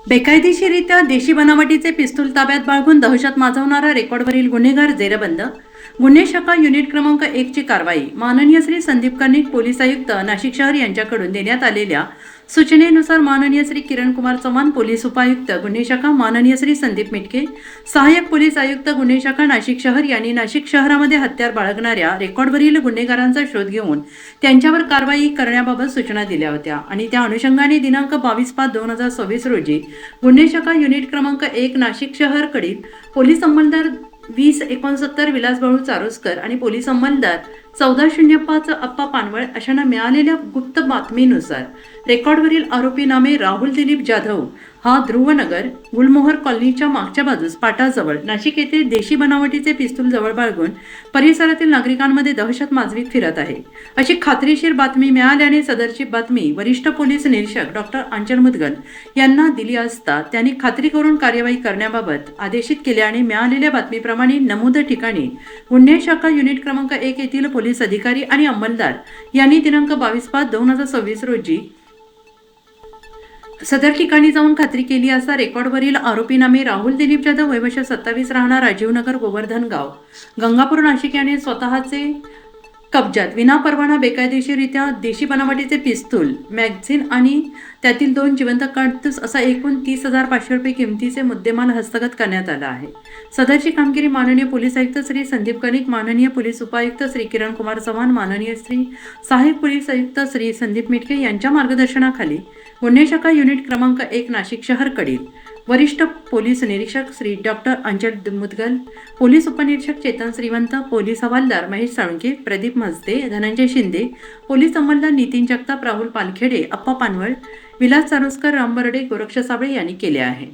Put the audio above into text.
बेकायदेशीरित्या देशी बनावटीचे पिस्तूल ताब्यात बाळगून दहशत माजवणारा रेकॉर्डवरील गुन्हेगार जेरबंद. गुन्हे शाखा युनिट क्रमांक 1 ची कारवाई. माननीय श्री संदीप कर्णिक, पोलीस आयुक्त, नाशिक शहर यांच्याकडून देण्यात आलेल्या सूचनेनुसार माननीय श्री किरण कुमार चव्हाण, पोलीस उपायुक्त, गुन्हे शाखा, माननीय श्री संदीप मिटके, सहाय्यक पोलीस आयुक्त, गुन्हे शाखा, नाशिक शहर यांनी नाशिक शहरामध्ये हत्यार बाळगणाऱ्या रेकॉर्डवरील गुन्हेगारांचा शोध घेऊन त्यांच्यावर कारवाई करण्याबाबत सूचना दिल्या होत्या आणि त्या अनुषंगाने दिनांक 22/5/2026 रोजी गुन्हे शाखा युनिट क्रमांक 1 नाशिक शहरकडील पोलीस अंमलदार 2069 विलास बाळू चारोस्कर आणि पोलीस अंमलदार 1405 अप्पा पानवळ अशांना मिळालेल्या गुप्त बातमीनुसार रेकॉर्डवरील आरोपी नामे राहुल दिलीप जाधव हा ध्रुवनगर गुलमोहर कॉलनीच्या मागच्या बाजूस पाटाजवळ नाशिक येथे देशी बनावटीचे पिस्तूल जवळ बाळगून परिसरातील नागरिकांमध्ये दहशत माजवीत फिरत आहे अशी खात्रीशीर बातमी मिळाल्याने सदरची बातमी वरिष्ठ पोलीस निरीक्षक डॉक्टर अंचल मुदगल यांना दिली असता त्यांनी खात्री करून कार्यवाही करण्याबाबत आदेशित केल्याने मिळालेल्या बातमीप्रमाणे नमूद ठिकाणी गुन्हे शाखा युनिट क्रमांक 1 येथील पोलीस अधिकारी आणि अंमलदार यांनी दिनांक 22/5/2026 रोजी सदर ठिकाणी जाऊन खात्री केली असता रेकॉर्डवरील आरोपी नामे राहुल दिलीप जाधव, वय वर्ष 27, राहणार राजीवनगर, गोवर्धन गाव, गंगापूर, नाशिक याने स्वतःचे कब्जात विनापरवाना बेकायदेशीरित्या देशी बनावटीचे पिस्तूल, मॅगझिन आणि त्यातील 2 जिवंत काडतूस असा एकूण 30,500 रुपये किमतीचे मुद्देमाल हस्तगत करण्यात आला आहे. सदरची कामगिरी माननीय पोलीस आयुक्त श्री संदीप कर्णिक, माननीय पोलीस उपायुक्त श्री किरण कुमार चव्हाण, माननीय श्री सहाय्यक पोलीस आयुक्त श्री संदीप मिटके यांच्या मार्गदर्शनाखाली गुन्हे शाखा युनिट क्रमांक 1 नाशिक शहरकडील वरिष्ठ पोलीस निरीक्षक श्री डॉक्टर अंचल मुदगल, पोलीस उपनिरीक्षक चेतन श्रीवंत, पोलीस हवालदार महेश साळुंके, प्रदीप मजदे, धनंजय शिंदे, पोलीस अंमलदार नितीन जगताप, राहुल पालखेडे, अप्पा पानवळ, विलास चारोस्कर, राम बर्डे, गोरक्ष साबळे यांनी केले आहे.